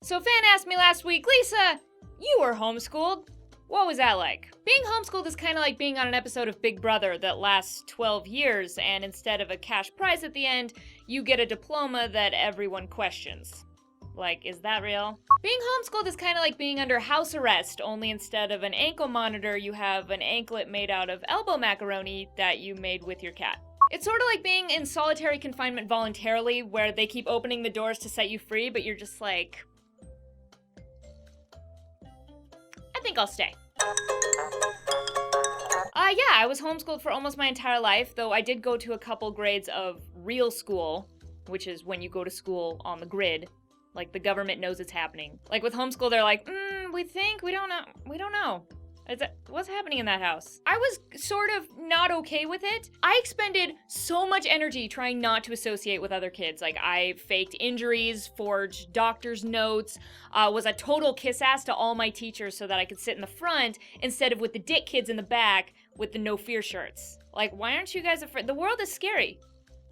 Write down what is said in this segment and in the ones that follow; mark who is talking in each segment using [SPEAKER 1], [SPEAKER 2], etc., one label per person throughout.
[SPEAKER 1] So fan asked me last week, Lisa, you were homeschooled. What was that like? Being homeschooled is kind of like being on an episode of Big Brother that lasts 12 years, and instead of a cash prize at the end, you get a diploma that everyone questions. Like, is that real? Being homeschooled is kind of like being under house arrest, only instead of an ankle monitor, you have an anklet made out of elbow macaroni that you made with your cat. It's sort of like being in solitary confinement voluntarily, where they keep opening the doors to set you free, but you're just like, I think I'll stay. Yeah, I was homeschooled for almost my entire life, though I did go to a couple grades of real school, which is when you go to school on the grid. Like, the government knows it's happening. Like, with homeschool, they're like, we don't know. What's happening in that house? I was sort of not okay with it. I expended so much energy trying not to associate with other kids. Like, I faked injuries, forged doctor's notes, was a total kiss ass to all my teachers so that I could sit in the front instead of with the dick kids in the back with the no fear shirts. Like, why aren't you guys afraid? The world is scary.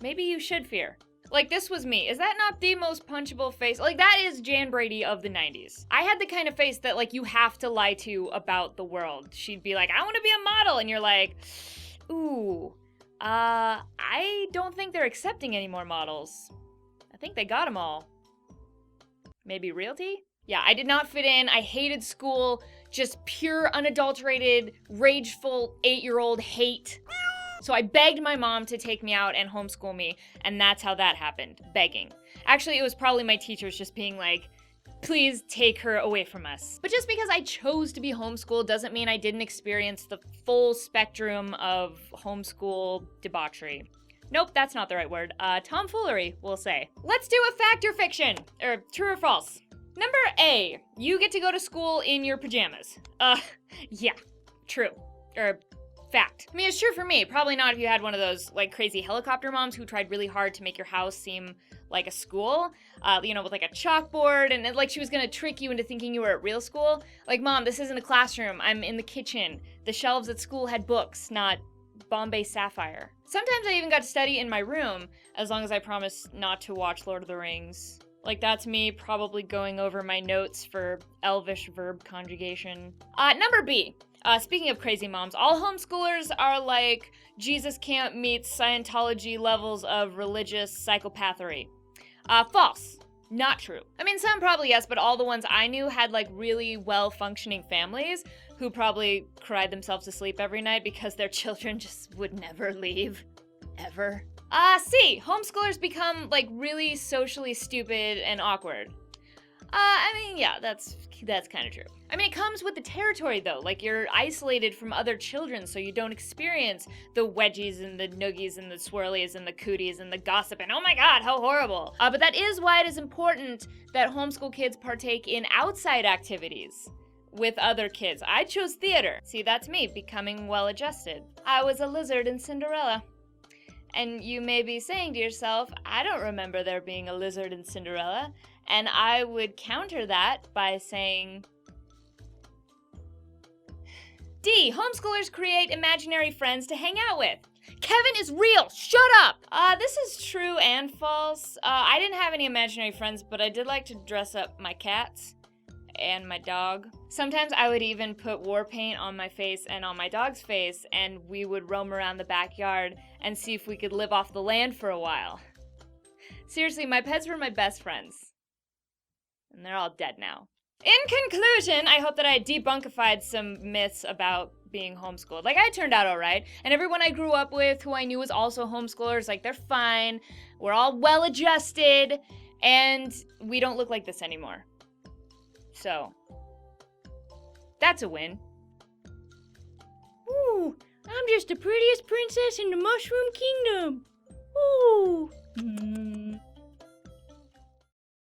[SPEAKER 1] Maybe you should fear. Like, this was me. Is that not the most punchable face? Like, that is Jan Brady of the 90s. I had the kind of face that, like, you have to lie to about the world. She'd be like, I want to be a model. And you're like, ooh, I don't think they're accepting any more models. I think they got them all. Maybe realty? Yeah, I did not fit in. I hated school. Just pure, unadulterated, rageful 8-year-old hate. So I begged my mom to take me out and homeschool me, and that's how that happened, begging. Actually, it was probably my teachers just being like, please take her away from us. But just because I chose to be homeschooled doesn't mean I didn't experience the full spectrum of homeschool debauchery. Nope, that's not the right word. Tomfoolery, we'll say. Let's do a fact or fiction, or true or false. Number A, you get to go to school in your pajamas. Yeah, true. Or fact. I mean, it's true for me. Probably not if you had one of those, like, crazy helicopter moms who tried really hard to make your house seem like a school, with, like, a chalkboard, and, like, she was gonna trick you into thinking you were at real school. Like, Mom, this isn't a classroom. I'm in the kitchen. The shelves at school had books, not Bombay Sapphire. Sometimes I even got to study in my room, as long as I promised not to watch Lord of the Rings. Like, that's me probably going over my notes for Elvish verb conjugation. Number B. Speaking of crazy moms, all homeschoolers are like Jesus camp meets Scientology levels of religious psychopathery. False. Not true. I mean, some probably yes, but all the ones I knew had, like, really well-functioning families who probably cried themselves to sleep every night because their children just would never leave. Ever. C. Homeschoolers become, like, really socially stupid and awkward. I mean, yeah, that's kind of true. I mean, it comes with the territory, though. Like, you're isolated from other children, so you don't experience the wedgies and the noogies and the swirlies and the cooties and the gossip and, oh my god, how horrible. But that is why it is important that homeschool kids partake in outside activities with other kids. I chose theater. See, that's me, becoming well-adjusted. I was a lizard in Cinderella. And you may be saying to yourself, I don't remember there being a lizard in Cinderella. And I would counter that by saying, D. Homeschoolers create imaginary friends to hang out with. Kevin is real! Shut up! This is true and false. I didn't have any imaginary friends, but I did like to dress up my cats and my dog. Sometimes I would even put war paint on my face and on my dog's face, and we would roam around the backyard and see if we could live off the land for a while. Seriously, my pets were my best friends. And they're all dead now. In conclusion, I hope that I debunkified some myths about being homeschooled. Like, I turned out alright, and everyone I grew up with who I knew was also homeschoolers, like, they're fine, we're all well-adjusted, and we don't look like this anymore. So, that's a win. Ooh, I'm just the prettiest princess in the Mushroom Kingdom. Ooh.